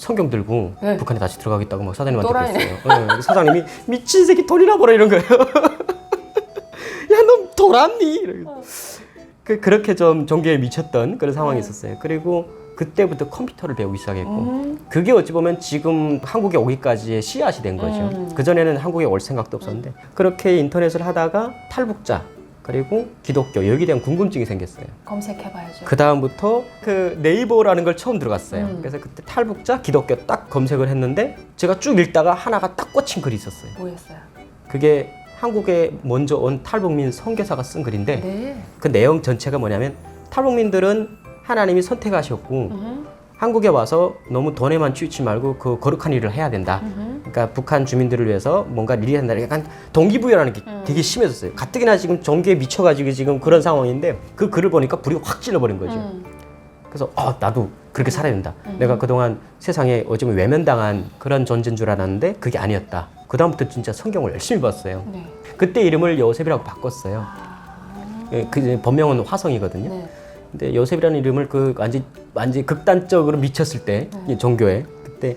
성경 들고 네. 북한에 다시 들어가겠다고 막 사장님한테 또라이네. 그랬어요. 네, 사장님이 미친 새끼 돌이나 보라 이런 거예요. 야, 너 돌았니? 그렇게 좀 종교에 미쳤던 그런 상황이 있었어요. 그리고 그때부터 컴퓨터를 배우기 시작했고 그게 어찌 보면 지금 한국에 오기까지의 씨앗이 된 거죠. 그전에는 한국에 올 생각도 없었는데 그렇게 인터넷을 하다가 탈북자 그리고 기독교 여기에 대한 궁금증이 생겼어요. 검색해봐야죠. 그 다음부터 그 네이버라는 걸 처음 들어갔어요. 그래서 그때 탈북자 기독교 딱 검색을 했는데 제가 쭉 읽다가 하나가 딱 꽂힌 글이 있었어요. 뭐였어요? 그게 한국에 먼저 온 탈북민 선교사가 쓴 글인데 네. 그 내용 전체가 뭐냐면 탈북민들은 하나님이 선택하셨고 한국에 와서 너무 돈에만 치우치 말고 그 거룩한 일을 해야 된다. 그러니까 북한 주민들을 위해서 뭔가 일해야 된다. 약간 동기부여라는 게 되게 심해졌어요. 가뜩이나 지금 종교에 미쳐가지고 지금 그런 상황인데 그 글을 보니까 불이 확 질러버린 거죠. 그래서 나도 그렇게 살아야 된다. 내가 그동안 세상에 어쩌면 외면당한 그런 존재인 줄 알았는데 그게 아니었다. 그 다음부터 진짜 성경을 열심히 봤어요. 네. 그때 이름을 요셉이라고 바꿨어요. 그 본명은 화성이거든요. 네. 근데 요셉이라는 이름을 그 완전 극단적으로 미쳤을 때 이 종교에 그때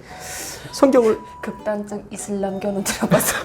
성경을 극단적 이슬람교는 들어봤어요.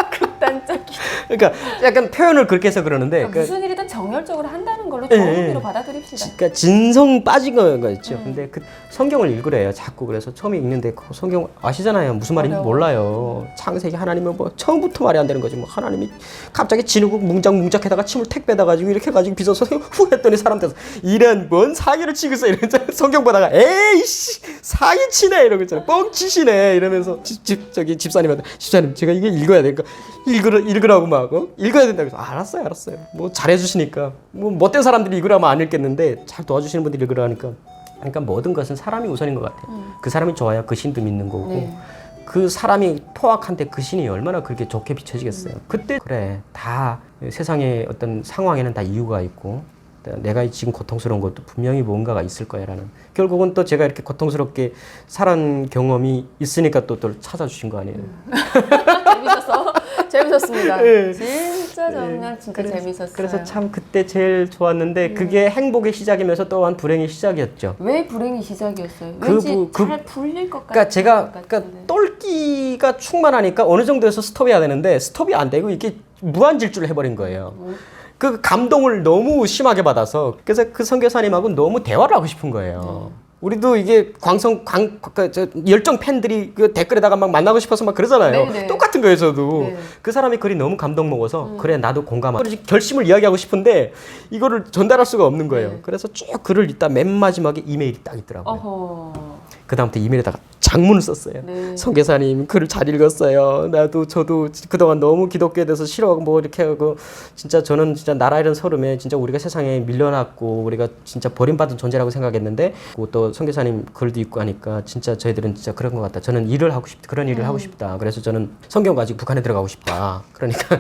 극단적. 그러니까 약간 표현을 그렇게 해서 그러는데 그러니까 무슨 일이든 정열적으로 한다는 걸로 예, 좋은 예. 의미로 받아들입시다. 그러니까 진성 빠진 거였죠. 근데 그 성경을 읽으래요. 자꾸 그래서 처음에 읽는데 그 성경 아시잖아요. 무슨 말인지 어려워. 몰라요. 창세기 하나님은 뭐 처음부터 말이 안 되는 거지. 뭐 하나님이 갑자기 진흙 뭉작뭉작해다가 침을 택 빼다가지고 이렇게 해가지고 빚어서 후 했더니 사람들 이런 뭔 사기를 치고 있어 이러면서 성경 보다가 에이씨 사기 치네 이러고 있잖아요. 뻥치시네 이러면서 집사님한테 집사님 제가 이게 읽어야 되니까 읽으라고 막 읽어야 된다 그래서 알았어요. 뭐 잘해주시니까 뭐 못된 사람들이 읽으라면 안 읽겠는데 잘 도와주시는 분들이 읽으라니까 그러니까 모든 것은 사람이 우선인 것 같아요. 그 사람이 좋아야 그 신도 믿는 거고 네. 그 사람이 포악한데 그 신이 얼마나 그렇게 좋게 비춰지겠어요. 그때 그래 다 세상의 어떤 상황에는 다 이유가 있고 내가 지금 고통스러운 것도 분명히 뭔가가 있을 거야라는 결국은 또 제가 이렇게 고통스럽게 살은 경험이 있으니까 또 찾아주신 거 아니에요. 재밌었습니다. 네. 진짜 정말 진짜 재밌었어요. 그래서 참 그때 제일 좋았는데 그게 행복의 시작이면서 또한 불행의 시작이었죠. 왜 불행이 시작이었어요? 그 왠지 잘 풀릴 것 같아요. 그러니까 제가 똘끼가 충만하니까 어느 정도에서 스톱해야 되는데 스톱이 안 되고 이게 무한 질주를 해버린 거예요. 그 감동을 너무 심하게 받아서 그래서 그 선교사님하고 너무 대화를 하고 싶은 거예요. 우리도 이게 열정 팬들이 그 댓글에다가 막 만나고 싶어서 막 그러잖아요. 네네. 똑같은 거예요, 저도. 네. 그 사람이 글이 너무 감동 먹어서 그래 나도 공감하고 결심을 이야기하고 싶은데 이거를 전달할 수가 없는 거예요. 네. 그래서 쭉 글을 읽다 맨 마지막에 이메일이 딱 있더라고요. 어허. 그 다음부터 이메일에다가 장문을 썼어요. 네. 선교사님 글을 잘 읽었어요. 저도 그동안 너무 기독교에 대해서 싫어하고 뭐 이렇게 하고 진짜 저는 진짜 나라 잃은 서름에 진짜 우리가 세상에 밀려났고 우리가 진짜 버림받은 존재라고 생각했는데 또 선교사님 글도 읽고 하니까 진짜 저희들은 진짜 그런 것 같다. 저는 일을 하고 싶다. 그런 일을 하고 싶다. 그래서 저는 성경 가지고 북한에 들어가고 싶다. 그러니까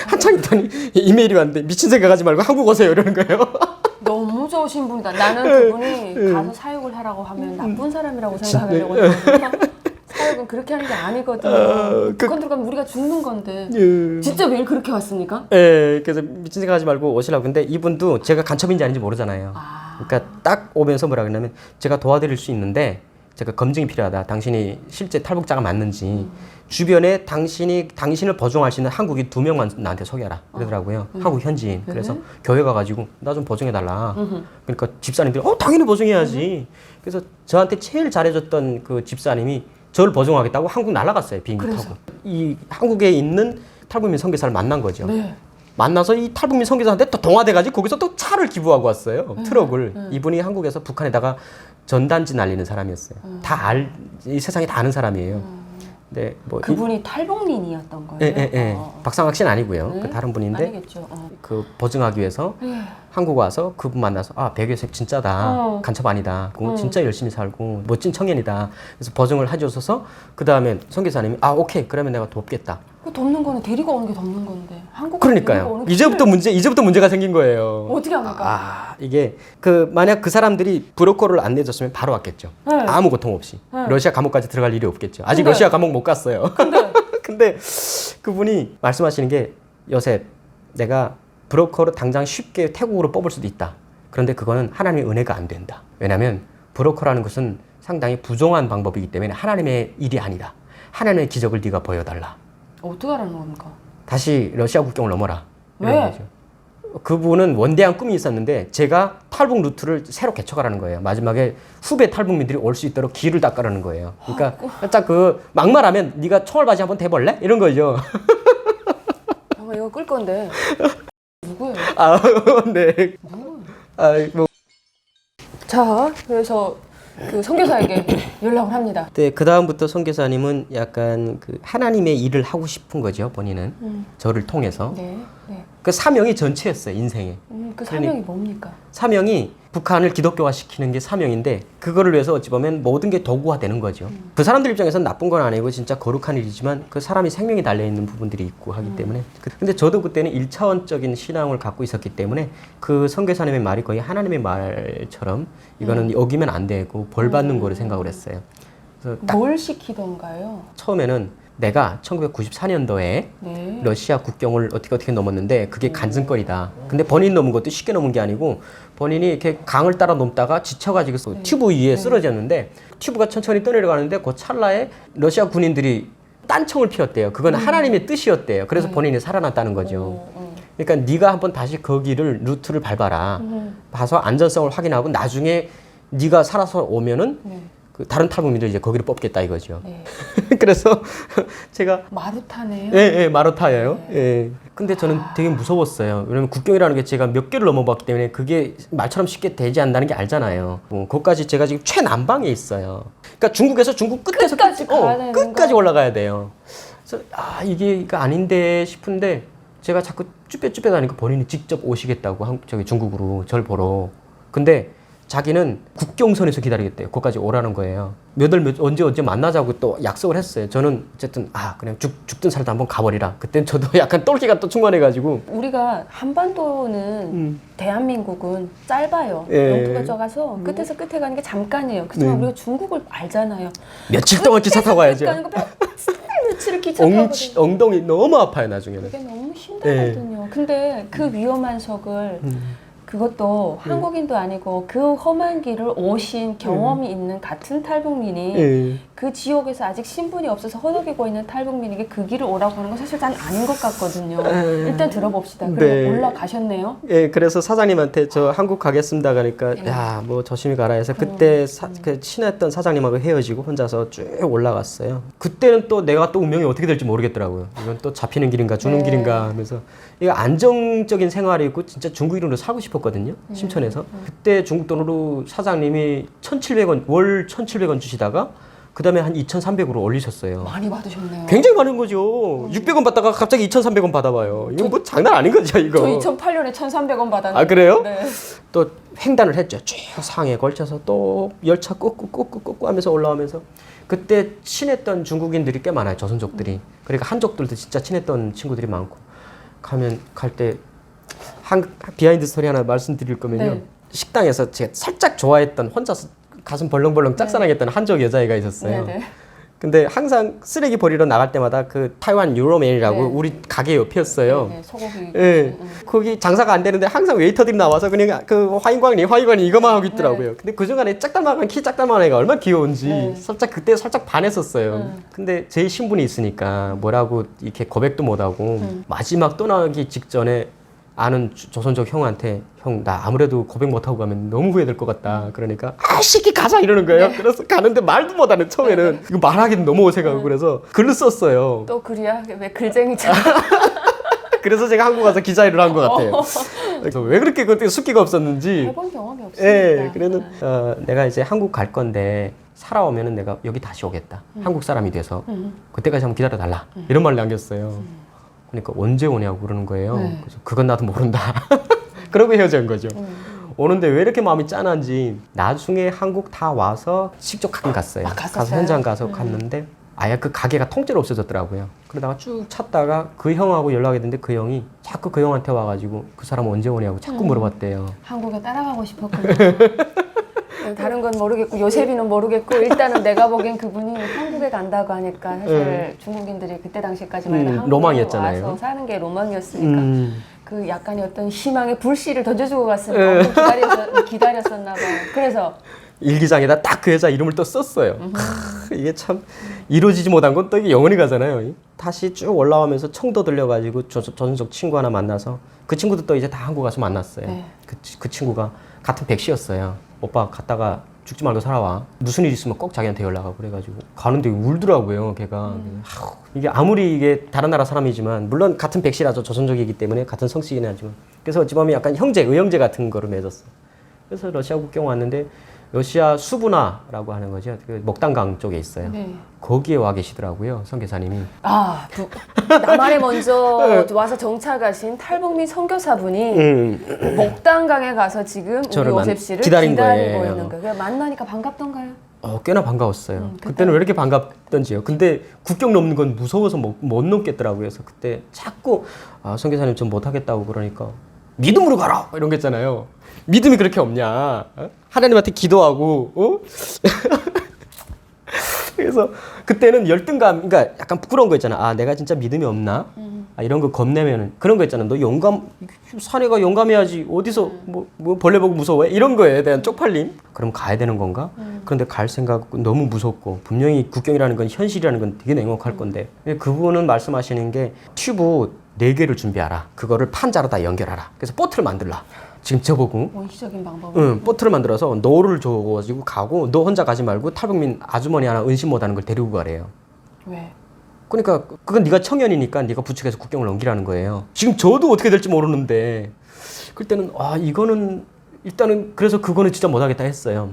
한참 있더니 이메일이 왔는데 미친 생각하지 말고 한국 오세요 이러는 거예요. 너무 좋으신 분이다. 나는 그분이 가서 사육을 하라고 하면 나쁜 사람이라고 생각하려고 했거든요. 사육은 그렇게 하는 게 아니거든요. 북한 들어가면 우리가 죽는 건데. 진짜 매일 그렇게 왔습니까? 예, 그래서 미친 생각하지 말고 오시라고. 근데 이분도 제가 간첩인지 아닌지 모르잖아요. 그러니까 딱 오면서 뭐라 그러냐면 제가 도와드릴 수 있는데 제가 검증이 필요하다. 당신이 실제 탈북자가 맞는지 주변에 당신을 보증할 수 있는 한국인 2명만 나한테 소개하라 그러더라고요. 한국 현지인. 그래서 교회 가가지고 나 좀 보증해달라. 그러니까 집사님들이 당연히 보증해야지. 그래서 저한테 제일 잘해줬던 그 집사님이 저를 보증하겠다고 한국 날아갔어요. 비행기 타고. 이 한국에 있는 탈북민 선교사를 만난 거죠. 네. 만나서 이 탈북민 선교사한테 또 동화돼가지고 거기서 또 차를 기부하고 왔어요. 트럭을. 이분이 한국에서 북한에다가 전단지 날리는 사람이었어요. 이 세상에 다 아는 사람이에요. 네, 뭐 그분이 탈북민이었던 거예요? 예. 박상학 씨는 아니고요. 네? 그 다른 분인데 아니겠죠. 그 보증하기 위해서 한국 와서 그분 만나서 백요셉 진짜다. 간첩 아니다. 그거 진짜 열심히 살고 멋진 청년이다. 그래서 보증을 해줘서 그 다음에 선교사님이 오케이 그러면 내가 돕겠다. 그 돕는 거는 데리고 오는 게 돕는 건데 한국 그러니까요. 이제부터 문제가 생긴 거예요. 어떻게 합니까? 이게 만약 그 사람들이 브로커를 안 내줬으면 바로 왔겠죠. 네. 아무 고통 없이. 러시아 감옥까지 들어갈 일이 없겠죠. 아직 근데, 러시아 감옥 못 갔어요. 근데 그분이 말씀하시는 게 요셉 내가 브로커로 당장 쉽게 태국으로 뽑을 수도 있다. 그런데 그거는 하나님의 은혜가 안 된다. 왜냐하면 브로커라는 것은 상당히 부정한 방법이기 때문에 하나님의 일이 아니다. 하나님의 기적을 네가 보여달라. 어떡하라는 겁니까? 다시 러시아 국경을 넘어라. 왜? 이런 거죠. 그분은 원대한 꿈이 있었는데 제가 탈북 루트를 새로 개척하라는 거예요. 마지막에 후배 탈북민들이 올 수 있도록 길을 닦으라는 거예요. 그러니까 살짝 그 막말하면 네가 총알바지 한번 대볼래? 이런 거죠. 잠깐 이거 끌 건데 누구예요? 아, 네. 아, 뭐. 자, 그래서 그 선교사에게 연락을 합니다. 네, 그 다음부터 선교사님은 약간 그 하나님의 일을 하고 싶은 거죠, 본인은. 저를 통해서. 네, 네. 그 사명이 전체였어요, 인생에. 그 사명이 뭡니까? 사명이 북한을 기독교화 시키는 게 사명인데 그거를 위해서 어찌 보면 모든 게 도구화 되는 거죠. 그 사람들 입장에서는 나쁜 건 아니고 진짜 거룩한 일이지만 그 사람이 생명이 달려있는 부분들이 있고 하기 때문에 근데 저도 그때는 1차원적인 신앙을 갖고 있었기 때문에 그 선교사님의 말이 거의 하나님의 말처럼 이거는 어기면 안 되고 벌 받는 거를 생각을 했어요. 그래서 딱 뭘 시키던가요? 처음에는 내가 1994년도에 네. 러시아 국경을 어떻게 넘었는데 그게 간증거리다. 근데 본인이 넘은 것도 쉽게 넘은 게 아니고 본인이 이렇게 강을 따라 넘다가 지쳐가지고 튜브 위에 쓰러졌는데 튜브가 천천히 떠내려가는데 그 찰나에 러시아 군인들이 딴청을 피웠대요. 그건 하나님의 뜻이었대요. 그래서 본인이 살아났다는 거죠. 그러니까 네가 한번 다시 거기를 루트를 밟아라. 봐서 안전성을 확인하고 나중에 네가 살아서 오면은 그 다른 탈북민들 이제 거기를 뽑겠다 이거죠. 네. 그래서 제가 마루타네요. 예, 마루타예요. 예. 근데 저는 되게 무서웠어요. 왜냐면 국경이라는 게 제가 몇 개를 넘어봤기 때문에 그게 말처럼 쉽게 되지 않는다는 게 알잖아요. 그것까지 제가 지금 최남방에 있어요. 그러니까 중국에서 중국 끝에서 끝까지 가야 되는 끝까지 올라가야 돼요. 그래서 이게 아닌데 싶은데 제가 자꾸 쭈뼛쭈뼛 하니까 본인이 직접 오시겠다고 저기 중국으로 절 보러. 근데 자기는 국경선에서 기다리겠대요. 거기까지 오라는 거예요. 언제 만나자고 또 약속을 했어요. 저는 어쨌든 그냥 죽든 살든 한번 가버리라. 그땐 저도 약간 똘끼가 또 충만해가지고 우리가 한반도는 대한민국은 짧아요. 예. 영토가 적어서 끝에서 끝에 가는 게 잠깐이에요. 그렇지만 우리가 중국을 알잖아요. 며칠 동안 기차 타고 가야죠. 가는 거 며칠을 기차 타고 엉덩이 너무 아파요 나중에는. 그게 너무 힘들거든요. 근데 그 위험한 석을 그것도 한국인도 아니고 그 험한 길을 오신 경험이 있는 같은 탈북민이 그 지역에서 아직 신분이 없어서 허덕이고 있는 탈북민에게 그 길을 오라고 하는 건 사실 난 아닌 것 같거든요. 일단 들어봅시다. 그리고 올라가셨네요. 예, 그래서 사장님한테 저 한국 가겠습니다 가니까 야, 뭐 조심히 가라 해서 그때 그 친했던 사장님하고 헤어지고 혼자서 쭉 올라갔어요. 그때는 또 내가 또 운명이 어떻게 될지 모르겠더라고요. 이건 또 잡히는 길인가 주는 길인가 하면서 이거 안정적인 생활이고 진짜 중국 이름으로 살고 싶었거든요. 심천에서. 그때 중국 돈으로 사장님이 1,700원 월 1,700원 주시다가 그 다음에 한 2,300으로 올리셨어요. 많이 받으셨네요. 굉장히 많은 거죠. 600원 받다가 갑자기 2,300원 받아봐요. 이거 뭐 장난 아닌 거죠, 이거. 저 2008년에 1,300원 받았는데. 아, 그래요? 네. 또 횡단을 했죠. 쭉 상에 걸쳐서 또 열차 꾹꾹 하면서 올라오면서 그때 친했던 중국인들이 꽤 많아요. 조선족들이. 그러니까 한족들도 진짜 친했던 친구들이 많고 갈 때 비하인드 스토리 하나 말씀드릴 거면요. 네. 식당에서 제가 살짝 좋아했던 혼자서 가슴 벌렁벌렁 짝사랑했던 한족 여자애가 있었어요. 네네. 근데 항상 쓰레기 버리러 나갈 때마다 그 타이완 유로맨이라고 우리 가게 옆이었어요. 네, 소고기. 예. 거기 장사가 안 되는데 항상 웨이터들이 나와서 그냥 그 화인광님 이거만 하고 있더라고요. 근데 그 중간에 키 짝달만한 애가 얼마나 귀여운지 그때 살짝 반했었어요. 근데 제 신분이 있으니까 뭐라고 이렇게 고백도 못하고 마지막 떠나기 직전에 아는 조선족 형한테 형 나 아무래도 고백 못하고 가면 너무 후회될 것 같다. 그러니까 새끼 가자 이러는 거예요. 그래서 가는데 말도 못하는 처음에는 이거 말하기는 너무 어색하고 그래서 글을 썼어요. 또 글이야? 왜 글쟁이처럼. 그래서 제가 한국 가서 기자 일을 한 것 같아요. 그래서 왜 그렇게 그때 숙기가 없었는지. 해본 경험이 없으니까. 예, 그래는 내가 이제 한국 갈 건데 살아오면은 내가 여기 다시 오겠다. 한국 사람이 돼서 그때까지 한번 기다려달라. 이런 말을 남겼어요. 그러니까 언제 오냐고 그러는 거예요. 그래서 그건 나도 모른다. 그러고 헤어진 거죠. 오는데 왜 이렇게 마음이 짠한지 나중에 한국 다 와서 직접 가긴 갔어요. 가서 현장 가서 갔는데 아예 그 가게가 통째로 없어졌더라고요. 그러다가 쭉 찾다가 그 형하고 연락이 됐는데 그 형이 자꾸 그 형한테 와가지고 그 사람 언제 오냐고 자꾸 물어봤대요. 한국에 따라가고 싶었군요. 다른 건 모르겠고 요셉이는 모르겠고 일단은 내가 보기엔 그분이 한국에 간다고 하니까 사실 중국인들이 그때 당시까지만 해도 한국에 로망이었잖아요. 와서 사는 게 로망이었으니까 그 약간의 어떤 희망의 불씨를 던져주고 갔으니까 기다렸었나 봐요. 그래서 일기장에다 딱 그 여자 이름을 또 썼어요. 이게 참 이루어지지 못한 건 또 이게 영원히 가잖아요. 다시 쭉 올라오면서 청도 들려가지고 전속 친구 하나 만나서 그 친구도 또 이제 다 한국 가서 만났어요. 네. 그 친구가 같은 백시였어요. 오빠 갔다가 죽지 말고 살아와. 무슨 일 있으면 꼭 자기한테 연락하고 그래가지고 가는데 울더라고요. 걔가 이게 아무리 이게 다른 나라 사람이지만 물론 같은 백시라서 조선족이기 때문에 같은 성씨긴 하지만 그래서 어찌 보면 약간 의형제 같은 거를 맺었어. 그래서 러시아 국경 왔는데 러시아 수브나라고 하는 거죠. 그 목단강 쪽에 있어요. 네. 거기에 와 계시더라고요. 선교사님이. 남한에 먼저 와서 정착하신 탈북민 선교사분이 목단강에 가서 지금 우리 저를 요셉 씨를 기다린 기다리고 거예요. 있는 거예요. 만나니까 반갑던가요? 꽤나 반가웠어요. 그때는 왜 이렇게 반갑던지요. 근데 국경 넘는 건 무서워서 못 넘겠더라고요. 그래서 그때 자꾸 선교사님 좀 못하겠다고 그러니까 믿음으로 가라 이런 거 있잖아요. 믿음이 그렇게 없냐? 하나님한테 기도하고, 그래서 그때는 열등감, 그러니까 약간 부끄러운 거 있잖아. 내가 진짜 믿음이 없나? 이런 거 겁내면은 그런 거 있잖아. 너 사내가 용감해야지. 어디서 뭐 벌레 보고 무서워해? 이런 거에 대한 쪽팔림. 그럼 가야 되는 건가? 그런데 갈 생각 너무 무섭고 분명히 국경이라는 건 현실이라는 건 되게 냉혹할 건데 그분은 말씀하시는 게 튜브 4개를 준비하라. 그거를 판자로 다 연결하라. 그래서 보트를 만들라. 지금 저보고 원시적인 방법. 보트를 만들어서 너를 줘가지고 가고 너 혼자 가지 말고 탈북민 아주머니 하나 은신 못하는 걸 데리고 가래요. 왜? 그러니까 그건 네가 청년이니까 네가 부축해서 국경을 넘기라는 거예요. 지금 저도 어떻게 될지 모르는데 그때는 이거는 일단은 그래서 그거는 진짜 못하겠다 했어요.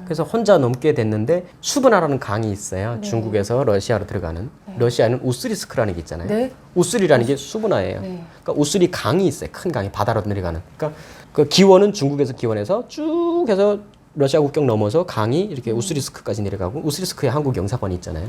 그래서 혼자 넘게 됐는데 수브나라는 강이 있어요. 네. 중국에서 러시아로 들어가는. 러시아는 우스리스크라는 게 있잖아요. 네. 우스리라는 게 수브나예요. 네. 그러니까 우스리 강이 있어요. 큰 강이 바다로 내려가는. 그러니까 그 기원은 중국에서 기원해서 쭉 해서 러시아 국경 넘어서 강이 이렇게 우스리스크까지 내려가고 우스리스크에 한국 영사관이 있잖아요.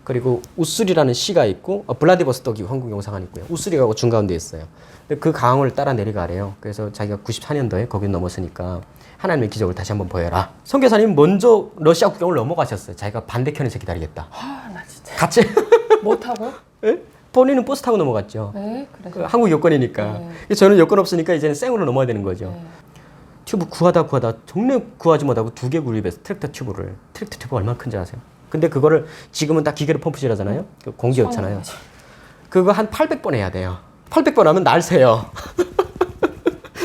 그리고 우스리라는 시가 있고 블라디보스톡이 한국 영사관이 있고요. 우스리가 중가운데 있어요. 근데 그 강을 따라 내려가래요. 그래서 자기가 94년도에 거기 넘었으니까 하나님의 기적을 다시 한번 보여라. 선교사님 먼저 러시아 국경을 넘어가셨어요. 자기가 반대편에서 기다리겠다. 나 진짜. 같이 못 타고? 예? 본인은 버스 타고 넘어갔죠. 네, 그래서. 그 한국 여권이니까. 저는 여권 없으니까 이제는 생으로 넘어야 되는 거죠. 네. 튜브 구하다 정말 구하지 못하고 2개 구입해서 트랙터 튜브 얼마나 큰지 아세요? 근데 그거를 지금은 다 기계로 펌프질 하잖아요. 공기 없잖아요. 그거 한 800번 해야 돼요. 800번 하면 날 새요.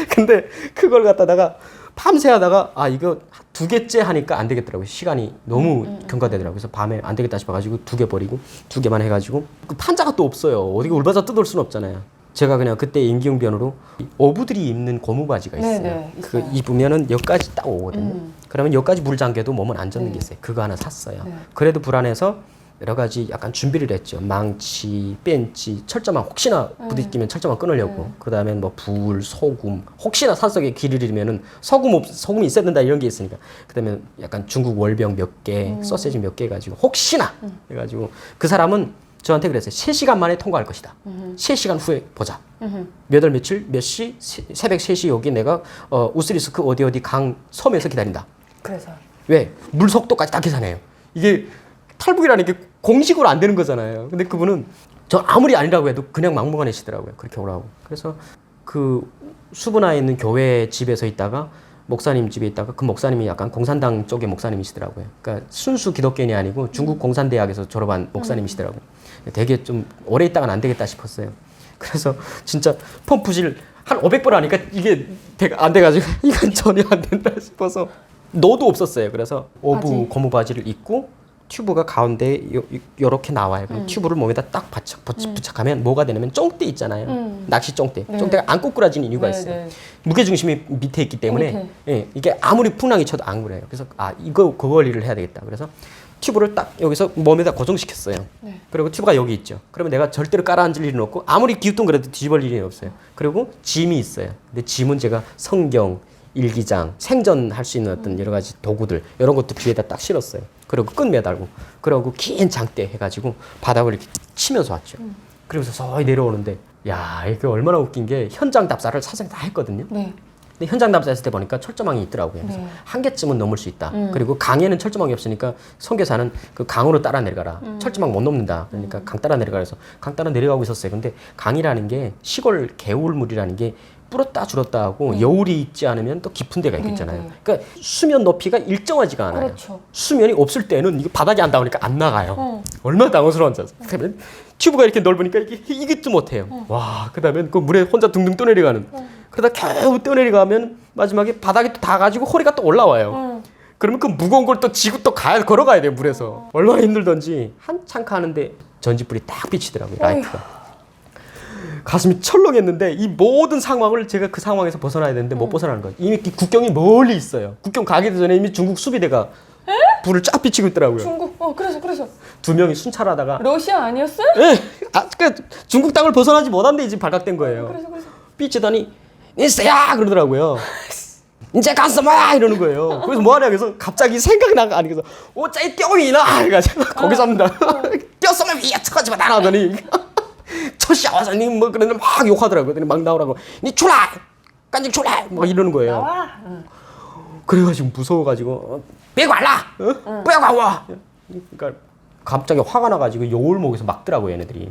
근데 그걸 갖다가 밤새 하다가 이거 2개째 하니까 안 되겠더라고요. 시간이 너무 경과되더라고요. 그래서 밤에 안 되겠다 싶어가지고 2개 버리고 2개만 해가지고 그 판자가 또 없어요. 어디 울바자 뜯을 수는 없잖아요. 제가 그냥 그때 임기응변으로 어부들이 입는 고무 바지가 있어요. 네네, 그 있어요. 입으면은 여기까지 딱 오거든요. 그러면 여기까지 물 잠겨도 몸은 안 젖는 게 있어요. 그거 하나 샀어요. 그래도 불안해서 여러 가지 약간 준비를 했죠. 망치, 벤치, 철조망 혹시나 부딪히면 철조망 끊으려고. 그다음에 뭐 불, 소금, 혹시나 산속에 길을 잃으면은 소금이 있어야 된다 이런 게 있으니까. 그다음에 약간 중국 월병 몇 개, 소세지 몇 개 해가지고 혹시나 해가지고 그 사람은 저한테 그랬어요. 3시간 만에 통과할 것이다. 3시간 후에 보자. 몇 월 며칠 몇 시 새벽 3시 여기 내가 우스리스크 어디 강 섬에서 기다린다. 그래서 왜? 물 속도까지 다 계산해요. 이게 탈북이라는 게 공식으로 안 되는 거잖아요. 근데 그분은 저 아무리 아니라고 해도 그냥 막무가내시더라고요. 그렇게 오라고. 그래서 그 수브나에 있는 교회 집에서 있다가 목사님 집에 있다가 그 목사님이 약간 공산당 쪽의 목사님이시더라고요. 그러니까 순수 기독교인이 아니고 중국 공산대학에서 졸업한 목사님이시더라고요. 되게 좀 오래 있다가는 안 되겠다 싶었어요. 그래서 진짜 펌프질 한 500번 하니까 이게 안 돼가지고 이건 전혀 안 된다 싶어서 너도 없었어요. 그래서 어부 고무 바지를 입고 튜브가 가운데 요렇게 나와요. 그럼 튜브를 몸에다 딱 부착하면 뭐가 되냐면 쫑대 있잖아요. 낚시 쫑대. 쫑대가 안 꼬꾸라지는 이유가 있어요. 무게중심이 밑에 있기 때문에 이게 아무리 풍랑이 쳐도 안 그래요. 그래서 그 관리를 해야 되겠다. 그래서 튜브를 딱 여기서 몸에다 고정시켰어요. 그리고 튜브가 여기 있죠. 그러면 내가 절대로 깔아앉을 일은 없고 아무리 기웃동그래도 뒤집을 일이 없어요. 그리고 짐이 있어요. 근데 짐은 제가 성경, 일기장, 생전할 수 있는 어떤 여러 가지 도구들 이런 것도 뒤에다 딱 실었어요. 그리고 끈 매달고 그러고 긴 장대 해가지고 바닥을 이렇게 치면서 왔죠. 그러면서 서서히 내려오는데 이게 얼마나 웃긴 게 현장 답사를 사전에 다 했거든요. 근데 현장 답사했을 때 보니까 철조망이 있더라고요. 그래서 한 개쯤은 넘을 수 있다. 그리고 강에는 철조망이 없으니까 선교사는 그 강으로 따라 내려가라. 철조망 못 넘는다. 그러니까 강 따라 내려가서 강 따라 내려가고 있었어요. 근데 강이라는 게 시골 개울물이라는 게 불었다 줄었다 하고 여울이 있지 않으면 또 깊은 데가 있겠잖아요. 네. 그러니까 수면 높이가 일정하지가 않아요. 그렇죠. 수면이 없을 때는 이거 바닥이 안 닿으니까 안 나가요. 얼마나 당황스러운지 아세요? 그러면 튜브가 이렇게 넓으니까 이것도 못해요. 와, 그다음에 그 물에 혼자 둥둥 떠내려가는. 그러다 겨우 떠내려가면 마지막에 바닥에 또 닿아가지고 허리가 또 올라와요. 그러면 그 무거운 걸 또 지고 또 걸어가야 돼요, 물에서. 얼마나 힘들던지 한참 가는데 전지불이 딱 비치더라고요, 라이트가. 가슴이 철렁했는데 이 모든 상황을 제가 그 상황에서 벗어나야 되는데 못 벗어나는 거예요. 이미 국경이 멀리 있어요. 국경 가기도 전에 이미 중국 수비대가 불을 쫙 비치고 있더라고요. 중국. 그래서. 두 명이 순찰하다가 러시아 아니었어요? 예, 그러니까 중국 땅을 벗어나지 못한데 이제 발각된 거예요. 그래서. 삐치더니 니스야 그러더라고요. 이제 갔어 마 이러는 거예요. 그래서 뭐하냐 그래서 갑자기 생각이 나가 아니 그래서 어차피 띄어이나 해가지고 거기서 합니다. 띄었으면 위에 쳐가지고 나가더니 첫시야 와서 니뭐 그러는데 막 욕하더라고요. 그랬더니 막 나오라고 니 출라 깐직 출라 막 이러는 거예요. 나와. 그래가지고 무서워가지고 빼갈라 빼가와 그러니까 갑자기 화가 나가지고 여울목에서 막더라고요 얘네들이.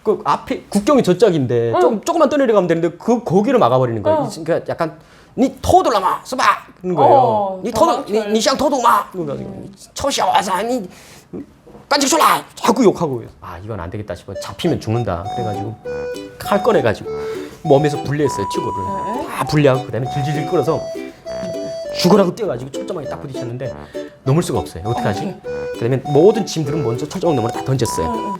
그 앞에 국경이 저짝인데 조금만 떠내려가면 되는데 그 거기를 막아버리는 거예요. 그러니까 약간 니 토들라마 써봐 그런 거예요. 니 토도 니샹 토도마 그래가지고 처시야 와서 니 깐직 출라 자꾸 욕하고 아 이건 안 되겠다 싶어 잡히면 죽는다 그래가지고 칼 꺼내가지고 몸에서 분리했어요 튜브를 다 분리하고 그다음에 질질질 끌어서 죽으라고 뛰어가지고 철조망에 딱 부딪혔는데 넘을 수가 없어요. 어떡하지? 그다음에 모든 짐들은 먼저 철조망 너머로 다 던졌어요.